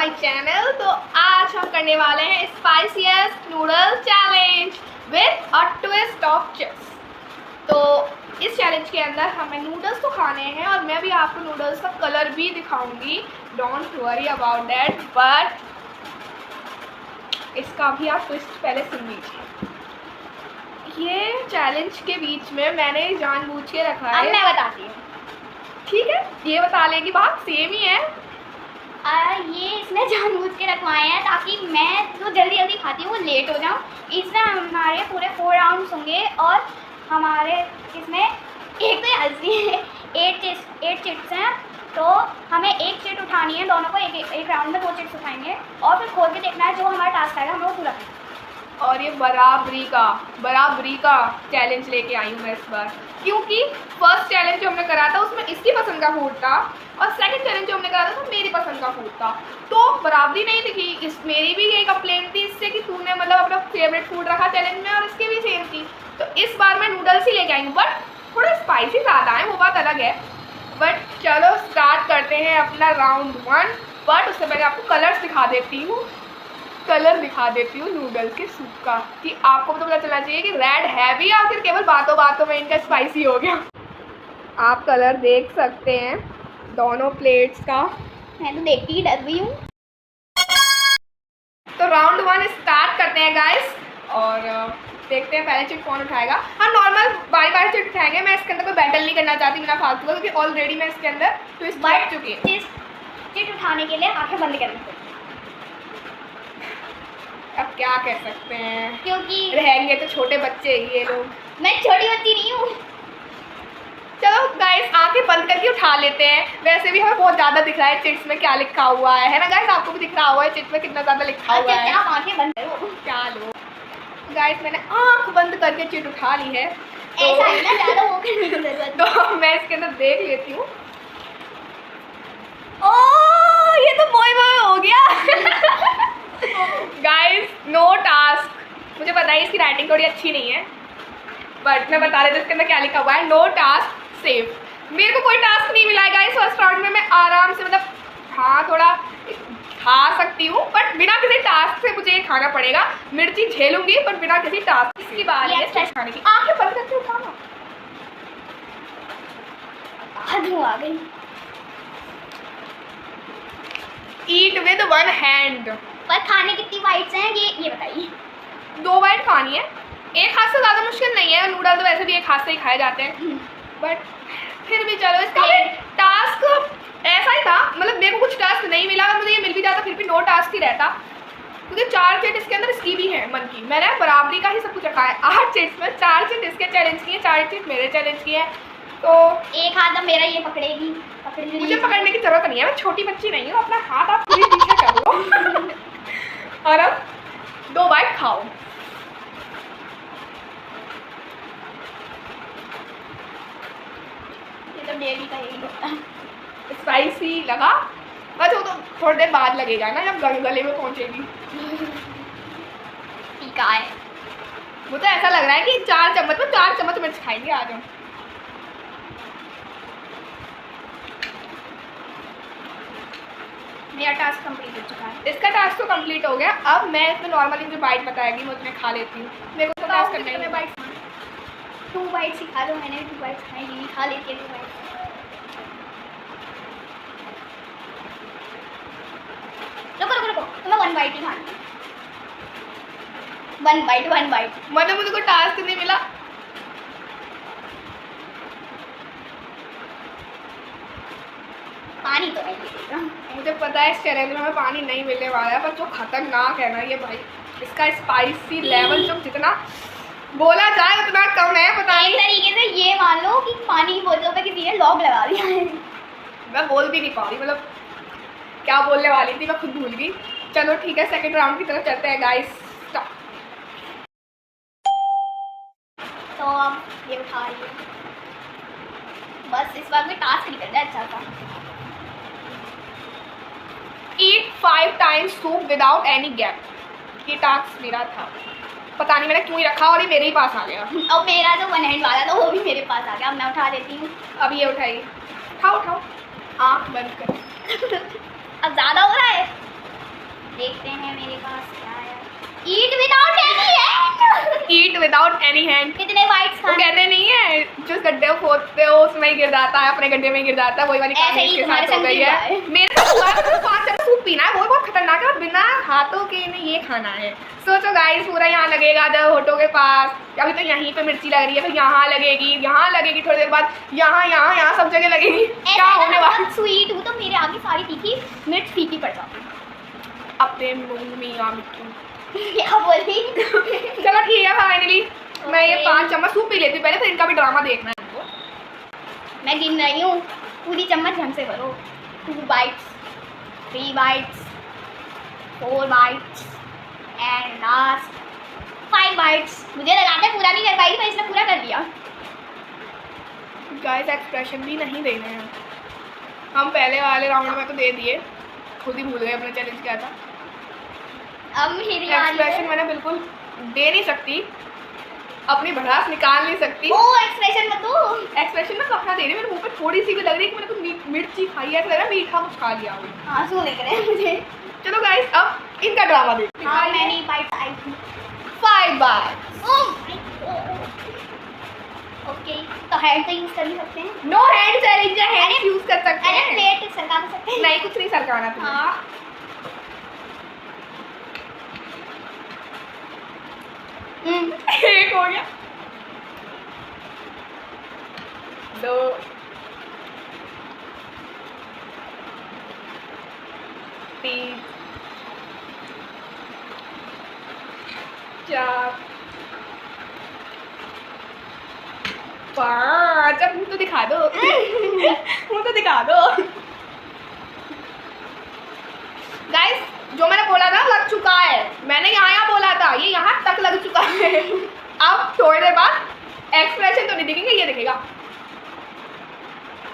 My channel. तो आज हम करने वाले हैं spiciest noodle challenge with a twist of chips. तो इस चैलेंज के अंदर हमें नूडल्स तो खाने हैं और मैं भी आपको नूडल्स का कलर भी दिखाऊंगी, don't worry about that. But इसका भी आप ट्विस्ट पहले सुन लीजिए। ये चैलेंज के बीच में मैंने जानबूझ के रखा है। अब मैं बताती हूँ, ठीक है, ये बता लेगी, बात सेम ही है। ये इसने जानबूझ के रखवाए हैं ताकि मैं जो जल्दी जल्दी खाती हूँ वो लेट हो जाऊँ। इसमें हमारे पूरे 4 राउंड्स होंगे और हमारे इसमें एक तो हल्दी है 8 चिट्स हैं, तो हमें एक चिट उठानी है। दोनों को एक राउंड में 2 चिट्स उठाएंगे और फिर खोल के देखना है, जो हमारा टास्क आएगा हमें वो पूरा करना है। और ये बराबरी का चैलेंज लेके आई हूँ मैं इस बार, क्योंकि फर्स्ट चैलेंज जो हमने करा था उसमें इसकी पसंद का फूड था और सेकंड चैलेंज जो हमने करा था मेरी पसंद का फूड था, तो बराबरी नहीं दिखी। मेरी भी यही कंप्लेंट थी इससे कि तूने मतलब अपना फेवरेट फूड रखा चैलेंज में, और इसकी भी सेम थी। तो इस बार मैं नूडल्स ही लेके आई हूँ, बट थोड़ा स्पाइसी ज़्यादा है, वो बात अलग है। बट चलो स्टार्ट करते हैं अपना राउंड 1। बट उससे पहले आपको कलर दिखा देती हूँ नूडल्स के सूप का, कि आपको तो पता चलना चाहिए कि रेड है भी या फिर केवल बातों बातों में इनका स्पाइसी हो गया। आप कलर देख सकते हैं दोनों प्लेट्स का। मैं तो देखती ही डर गई हूँ। तो राउंड 1 स्टार्ट करते हैं गाइस, और देखते हैं पहले चिट कौन उठाएगा। हम नॉर्मल बारी चिट उठाएंगे। मैं इसके अंदर कोई बैटल नहीं करना चाहती बिना फालतू का, क्योंकि ऑलरेडी मैं इसके अंदर ट्विस्ट बैठ चुकी है। चिट उठाने के लिए आंखें बंद करनी पड़ती, अब क्या कह सकते हैं, क्योंकि रहेंगे तो छोटे बच्चे ये लोग। मैं छोटी बच्ची नहीं हूँ। चलो गाइस आंखें बंद करके उठा लेते हैं। वैसे भी हमें बहुत ज़्यादा दिख रहा है चिट्स में क्या लिखा हुआ है ना गाइस? आपको भी दिख रहा हुआ है चिट्स में कितना ज़्यादा लिखा हुआ है। आप आंखें बंद करो। क्या लो गाइस, मैंने आंख बंद करके चिट उठा ली है, ऐसा ही ना, ज़्यादा वो करने की जरूरत। तो मैं इसके अंदर देख लेती हूँ। ओह, ये तो मोए हो गया। Guys no task. मुझे पता है इसकी राइटिंग थोड़ी अच्छी नहीं है, बट मैं बता देती हूँ इसके अंदर क्या लिखा हुआ है। No task safe. मेरे को कोई टास्क नहीं मिला है गाइस फर्स्ट राउंड में। मैं आराम से मतलब हाँ थोड़ा खा सकती हूँ, बट बिना किसी टास्क से मुझे ये खाना पड़ेगा। मिर्ची झेलूंगी पर बिना किसी टास्क। इसकी बात है खाने की। आंखें बंद करके उठाना। आ गई। Eat with 1 hand. पर खाने कितनी बाइट्स हैं ये बताइए। 2 बाइट खानी है। एक हाथ से ज़्यादा मुश्किल नहीं है। नूडल तो वैसे भी एक हाथ से ही खाए जाते हैं, बट फिर भी चलो। इसका टास्क ऐसा ही था, मतलब मेरे को कुछ टास्क नहीं मिला। अगर मुझे ये मिल भी जाता फिर भी नो टास्क ही रहता, क्योंकि 4 चिट इसके अंदर इसकी भी है मन की। मैंने बराबरी का ही सब कुछ रखा है। 8 चिट्स में 4 चिट इसके चैलेंज की है, 4 चिट मेरे चैलेंज की है। तो एक हाथ अब मेरा ये पकड़ेगी। मुझे पकड़ने की जरूरत नहीं है, मैं छोटी बच्ची नहीं हूँ। अपना हाथ आप पूरी पीछे कर लो और अब 2 बाइट खाओ। ये तो डेली का यही होता है। स्पाइसी लगा, बस वो तो थोड़ी देर बाद लगेगा ना, जब गले में पहुंचेगी। टीका है। वो तो ऐसा लग रहा है कि 4 चम्मच में 4 चम्मच मिर्च खाएंगे आज हम। मेरा टास्क कंप्लीट हो चुका है। इसका टास्क तो कंप्लीट हो गया। अब मैं इसमें नॉर्मली जो बाइट बताएगी मैं उसमें खा लेती हूँ। मेरे को तो टास्क करना है। बाइट 2 बाइट्स ही खा लो। मैंने भी 2 बाइट्स खाई नहीं, खा लेती है 2 बाइट्स। रुको तो मैं 1 बाइट ही खानी है। 1 बाइट। मतलब मुझे कोई टास्क नहीं मिला। पानी तो नहीं मिलेगा। मुझे पता है इस चैलेंज में हमें पानी नहीं मिलने वाला है, पर जो खतरनाक है ना ये भाई, इसका स्पाइसी लेवल जो जितना बोला जाए उतना कम है। पता नहीं, एक तरीके से ये मान लो कि पानी की बोतलों पे किसी ने लॉक लगा दिया है। मैं बोल भी नहीं पा रही, मतलब क्या बोलने वाली थी मैं खुद भूल गई। चलो ठीक है, सेकंड राउंड की तरफ चलते हैं गाइस। तो अब ये उठा रही है। बस इस बार कोई टास्क नहीं करना है। अच्छा था। ईट 5 times soup without any gap. ये टास्क मेरा था, पता नहीं मैंने क्यों ही रखा और ये मेरे ही पास आ गया। अब मेरा जो 1 हैंड वाला था वो भी मेरे पास आ गया। अब मैं उठा देती हूँ। अब ये उठाइए, उठाओ आँख बंद कर। अब ज़्यादा हो रहा है। देखते हैं मेरे पास क्या है। ईट विदाउट एनी हैंड। ईट विदाउट एनी हैंड। कितने बाइट्स वो खाने? कहते नहीं है जिस गड्ढे को खोदते हो उसमें ही गिर जाता है, अपने गड्ढे में ही गिर जाता है, वही वाली ऐसे कहानी ही इसके तुम्हारे साथ हो संग गई भी हुआ है। है। मेरे साथ हुआ है, मुझे 5 जन सूप पीना है, वो बहुत खतरनाक है और बिना हाथों के इन्हें ये खाना है। सोचो गाइस, पूरा यहाँ लगेगा जब होठों के पास, अभी तो यहीं पे मिर्ची लग रही है, फिर यहाँ लगेगी थोड़ी देर बाद, यहाँ सब जगह लगेगी। क्या होने वाला? स्वीट हूँ तो मेरे आगे सारी तीखी मिर्च फीकी पड़ जाती है। अपने मुंह में या मिट्टी। क्या बोली? चलो ठीक है, फाइनली मैं ये 5 चम्मच सूप पी लेती हूँ पहले, फिर इनका भी ड्रामा देखना है हमको। मैं गिन रही हूँ, पूरी चम्मच ढंग से भरो। 2 bites, 3 bites, 4 bites and last 5 bites। मुझे लगाता है पूरा नहीं कर पाई, पर इसने पूरा कर दिया। गाइस एक्सप्रेशन भी नहीं दे रहे हैं हम, पहले वाले राउंड में तो दे दिए, खुद ही भूल गए अपना चैलेंज क्या था। अब मेरी बारी एक्सप्रेशन है। मैंने बिल्कुल दे नहीं सकती, अपनी भड़ास निकाल नहीं सकती। ओ एक्सप्रेशन मत दो। एक्सप्रेशन में कहाँ दे रही, मेरे मुंह पे थोड़ी सी भी लग रही है कि मैंने कुछ मिर्ची खाई है, ऐसा लग रहा है मीठा कुछ खा लिया हो। आंसू लग रहे हैं मुझे। चलो गाइस अब इनका ड्रामा देखते हैं। हाँ मैंने बाइट आई थी। 5 bites। Oh my God. Okay, तो हैंड तो यूज कर ही सकते हैं। नो हैंड चैलेंज है, हैंड यूज कर सकते अरे हैं। प्लेट सरका सकते हैं। नहीं, कुछ नहीं सरकाना तुम्हें। हाँ एक हो गया, 2, 3, 4, 5। अब मुंह तो दिखा दो। मुंह तो दिखा दो। गाइस जो मैंने बोला था लग चुका है, मैंने यहाँ बोला था, ये यहाँ तक लग चुका है। अब थोड़ी देर बाद एक्सप्रेशन तो नहीं दिखेंगे, ये दिखेगा।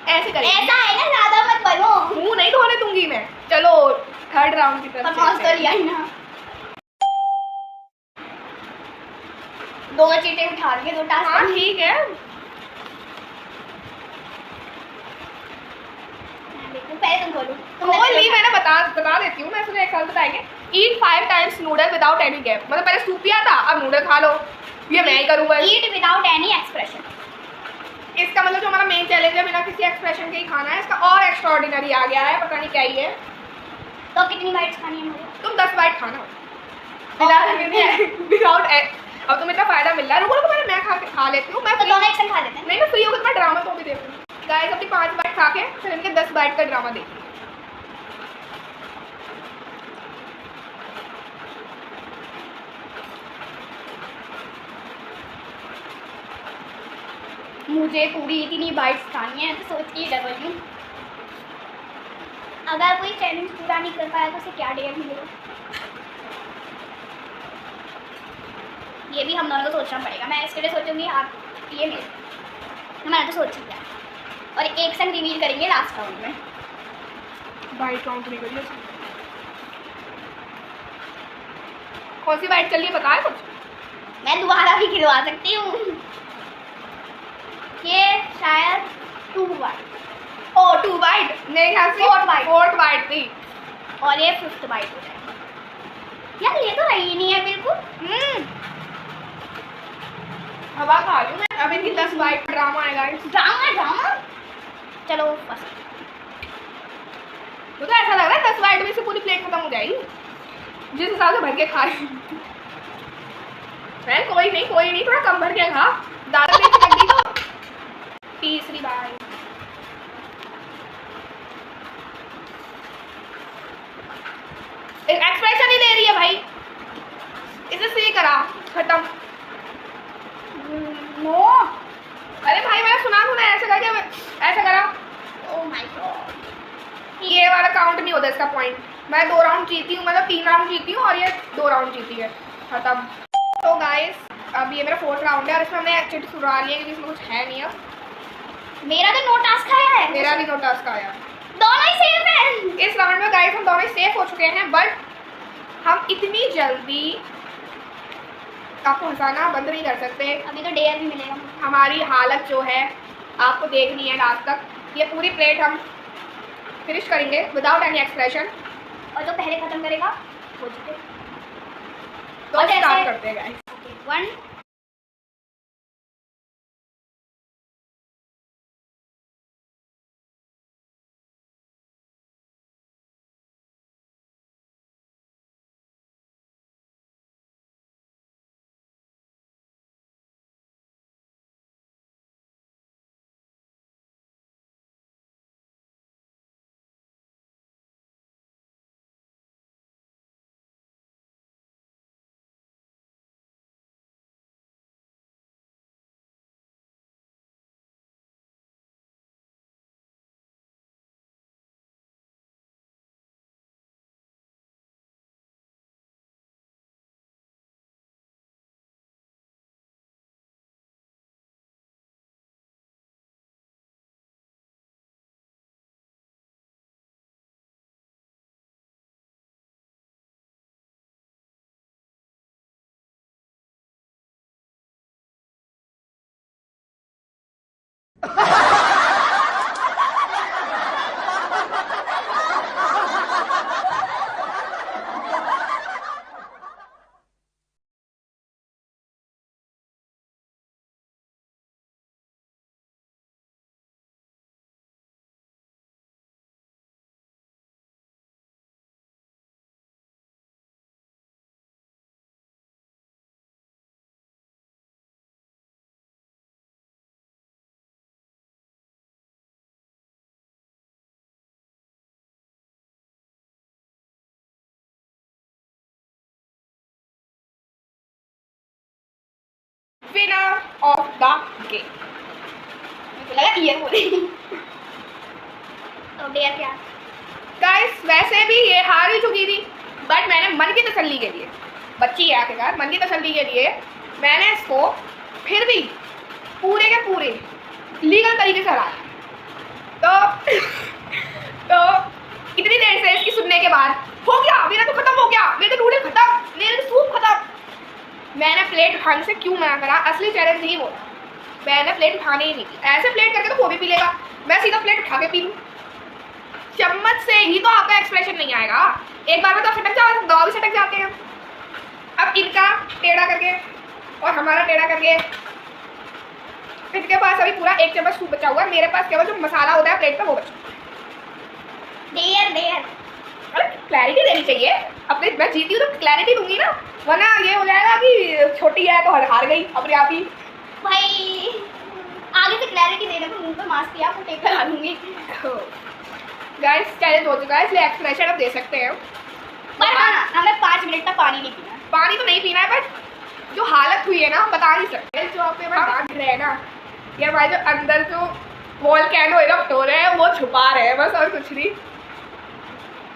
ऐसे करेंगे। ऐसा है ना, ज्यादा मत बनो। मुंह नहीं धोने दूंगी मैं। चलो थर्ड राउंड की तरफ तो चलते लिया हैं। ही ना। 2 चीटें उठा के 2 टास्क। हाँ ठीक है। देखो पहले तुम बोलो। ओनली मैंने बता देती हूँ, मैं तुम्हें एक साल बताएंगे। ईट 5 times noodle without any gap, मतलब पहले सूप पिया था, अब नूडल खा लो। ये मैं ही करूँगा। ईट विदाउट एनी एक्सप्रेशन। इसका मतलब जो हमारा मेन चैलेंज है, बिना किसी एक्सप्रेशन के ही खाना है, इसका और एक्स्ट्रा ऑर्डिनरी आ गया है, पता नहीं क्या ही है। तो कितनी बाइट्स खानी है मुझे? तुम 10 बाइट खाना विदाउट। अब तुम्हें इतना फायदा मिल रहा है, रुको पहले मैं खा लेती हूँ। मैं तो दोनों एक संग खा लेते हैं। नहीं, मैं फ्री होकर मैं ड्रामा तो भी देखूँ। गाइस अपनी 5 बाइट खा के फिर इनके 10 बाइट का ड्रामा देखिए। मुझे पूरी इतनी बाइट्स खानी है, तो सोच के डर रही हूँ। अगर कोई चैलेंज पूरा नहीं कर पाया तो उसे क्या डेयर मिलेगा? ये भी हम दोनों को सोचना पड़ेगा। मैं इसके लिए सोचूंगी, आप ये मेरे, मैंने तो सोच लिया। और एक संग रिवील करेंगे लास्ट राउंड में। बाइट काउंट नहीं करिए। कौन सी बाइट चल रही है पता है कुछ? मैं दोबारा भी खिलवा सकती हूँ। ये शायद 2 बाइट। ओ 2 बाइट, मेरे ख्याल से 4th बाइट थी। और ये 5th बाइट हो जाएगी। यार ये तो रही नहीं है बिल्कुल। हवा खा रही हूँ मैं। अब इनकी 10 बाइट ड्रामा है गाइस। ड्रामा। चलो फर्स्ट। तो ऐसा लग रहा है 10 बाइट में से पूरी प्लेट खत्म हो जाएगी, जिस हिसाब से भर के खा रही हूँ। कोई नहीं, थोड़ा कम भर के खा, ज़्यादा प्लेट लग गई तो। तीसरी बाइट। एक्सप्रेशन ही दे रही है भाई, इसे सही करा, खत्म। नो। अरे भाई मैंने सुना ऐसे करके, ऐसा करा। Oh my God. ये वाला काउंट नहीं होता इसका पॉइंट। मैं 2 राउंड जीती हूँ, मतलब 3 राउंड जीती हूँ और ये 2 राउंड जीती है, खत्म। तो गाइस अब ये मेरा 4th राउंड है और इसमें हमने चिट सुरा लिया क्योंकि इसमें कुछ है नहीं। अब मेरा तो नो टास्क आया है। मेरा भी 2 टास्क आया। दोनों ही सेफ है। इस राउंड में गाइस हम दोनों सेफ हो चुके हैं, बट हम इतनी जल्दी आपको हंसाना बंद नहीं कर सकते। अभी तो डेयर भी मिलेगा। हमारी हालत जो है आपको देखनी है लास्ट तक। ये पूरी प्लेट हम फिनिश करेंगे विदाउट एनी एक्सप्रेशन। और जो पहले खत्म करेगा हो चुके, तो स्टार्ट करते हैं guys. 1 winner of the game. मुझे लगा ये बोले तो डेयर क्या गाइस वैसे भी ये हार ही चुकी थी, बट मैंने मन की तसल्ली के लिए, बच्ची है आखिरकार, मन की तसल्ली के लिए मैंने इसको फिर भी पूरे के पूरे लीगल तरीके से हराया। तो इतनी देर से इसकी सुनने के बाद हो गया, मेरा तो खत्म हो गया, मेरे तो नूडल खत्म, मेरे तो सूप खत्म। मैंने प्लेट उठाने से क्यों मना करा? असली चैलेंज ही वो था, मैंने प्लेट उठाने ही नहीं की। ऐसे प्लेट करके तो कोई भी पी लेगा, मैं सीधा प्लेट उठा के पी लूँ। चम्मच से ही तो आपका एक्सप्रेशन नहीं आएगा, एक बार में तो सटक जाओ, दवा भी सटक जाते हैं। अब इनका टेढ़ा करके और हमारा टेढ़ा करके, इनके पास अभी पूरा 1 चम्मच सूप बचा हुआ है, मेरे पास केवल जो मसाला होता है प्लेट पे वो बचा। डेयर अरे क्लैरिटी देनी चाहिए अपने, मैं जीती हूँ तो क्लैरिटी दूंगी ना, वरना ये हो जाएगा कि छोटी है तो हार गई अपने आप ही। भाई आगे से क्लैरिटी देने को मुंह पे मास्क किया आपको टेक करा दूंगी। गाइस चैलेंज हो चुका है, इसलिए एक्सप्रेशन आप दे सकते हैं। पर हाँ, हमें 5 मिनट तक पानी नहीं पीना। पानी तो नहीं पीना है, बट जो हालत हुई है ना बता नहीं सकते। जो आप पे बात रहे ना, ये हमारे जो अंदर जो वोल्केनो इरप्ट हो रहे हैं वो छुपा रहे हैं बस, और कुछ नहीं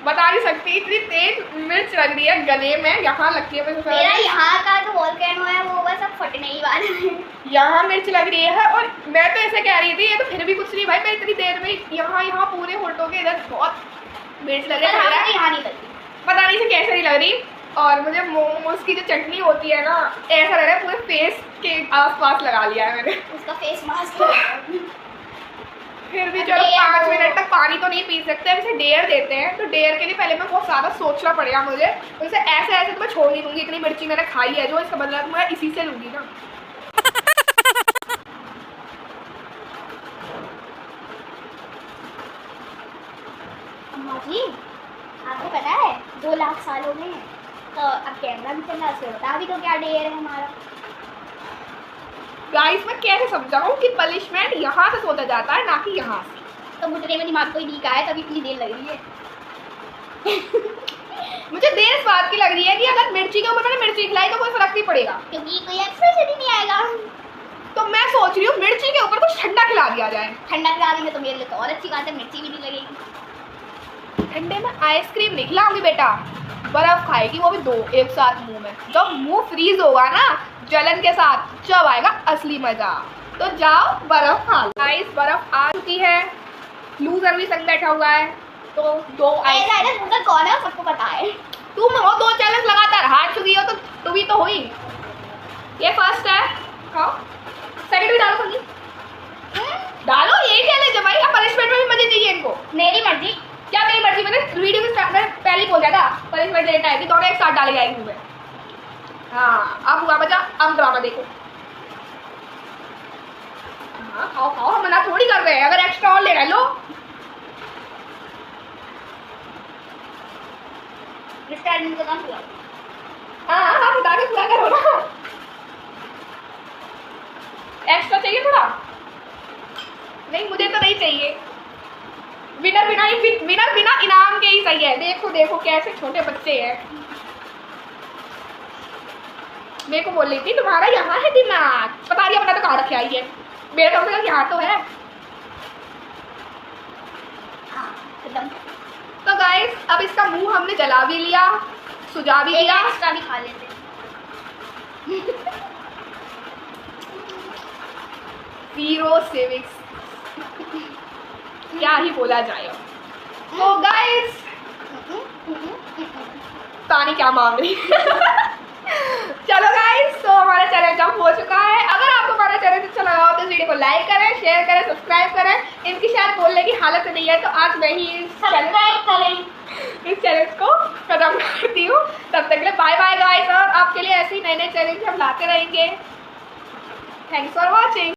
बता नहीं सकती। इतनी तेज मिर्च लग रही है गले में, यहाँ लगती है मेरा यहाँ का जो वोल्केनो है वो बस अब फटने ही वाला है। यहाँ मिर्च लग रही है, और मैं तो ऐसे कह रही थी ये तो फिर भी कुछ नहीं भाई, मैं इतनी देर में यहाँ पूरे होठों के इधर बहुत मिर्च लग रही है, यहाँ नहीं लगती, पता नहीं से कैसे नहीं लग रही। और मुझे मोमोज की जो चटनी होती है ना, ऐसा लग रहा है पूरे फेस के आसपास लगा लिया है मैंने, उसका फेस मास्क। फिर भी चलो 5 मिनट तक पानी तो नहीं पी सकते, अब इसे डेयर देते हैं। तो डेयर के लिए पहले मैं बहुत ज़्यादा सोचना पड़ेगा मुझे, उनसे ऐसे तो मैं छोड़ नहीं दूंगी, इतनी मिर्ची मैंने खाई है जो, इसका बदला मैं इसी से लूंगी ना। अम्मा जी आपको पता है 2 लाख साल हो गए हैं, तो अब कैमरा भी चल रहा है, बता भी तो क्या डेयर है हमारा। गाइस मैं कैसे समझाऊं कि पनिशमेंट यहाँ से सोचा जाता है ना कि यहाँ से। तो मुझे में दिमाग कोई लीक आया तभी इतनी देर लग रही है। मुझे देर इस बात की लग रही है कि अगर मिर्ची के ऊपर मैंने मिर्ची खिलाई तो कोई फर्क नहीं पड़ेगा, क्योंकि कोई एक्सप्रेशन ही नहीं आएगा। तो मैं सोच रही हूँ मिर्ची के ऊपर कुछ ठंडा खिला दिया जाए। ठंडा खिला देंगे तो मेरे लिए तो और अच्छी बात है, मिर्ची भी नहीं लगेगी। ठंडे में आइसक्रीम नहीं खिलाऊंगी बेटा, बर्फ खाएगी, वो भी 2 एक साथ मुंह में। जब मुंह फ्रीज होगा ना जलन के साथ, जब आएगा असली मजा। तो जाओ बर्फ खा लो। गाइस बर्फ आ चुकी है, लूजर भी संग बैठा हुआ है, तो 2 लूजर कौन है सबको पता है। तुम हो 2 चैलेंज लगातार हार चुकी हो, तो तू भी तो हुई। ये फर्स्ट है, खाओ, सेकंड भी डालो संगी, डालो, यही चैलेंज है भाई। पनिशमेंट में भी मजे चाहिए इनको। मेरी मर्जी। क्या मेरी मर्जी? मैंने वीडियो में पहले ही बोल दिया था पनिशमेंट मिनट लेट आएगी, दोनों एक साथ डाले जाएगी मुँह में। हाँ अब हुआ बचा, अब ड्रामा देखो। हाँ खाओ खाओ, हम मना थोड़ी कर रहे हैं, अगर एक्स्ट्रा और ले रहे लो। रिस्टार्ट का काम पूरा। हाँ हाँ बता के पूरा करो ना। एक्स्ट्रा चाहिए थोड़ा? नहीं मुझे तो नहीं चाहिए। विनर बिना इनाम के ही सही है। देखो देखो कैसे छोटे बच्चे हैं। मेरे को बोल रही थी तुम्हारा यहाँ है दिमाग, पता नहीं अपना तो कहाँ रखे आई है। मेरे कम से कम यहाँ तो है। एकदम। तो गाइस अब इसका मुंह हमने जला भी लिया, सुझा भी लिया। एक्स्ट्रा भी खा लेते। जीरो सिविक्स, क्या ही बोला जाए। तो गाइस तानी क्या मांग रही। चलो गाइस तो हमारा चैनल जंप हो चुका है। अगर आपको हमारा चैनल अच्छा लगा हो तो इस वीडियो को लाइक करें, शेयर करें, सब्सक्राइब करें। इनकी शायद बोलने की हालत नहीं है तो आज मैं ही इस चैनल को खत्म करती हूँ। तब तक के लिए बाय बाय गाइस, और आपके लिए ऐसे ही नए नए चैलेंज हम लाते रहेंगे। Thanks for watching.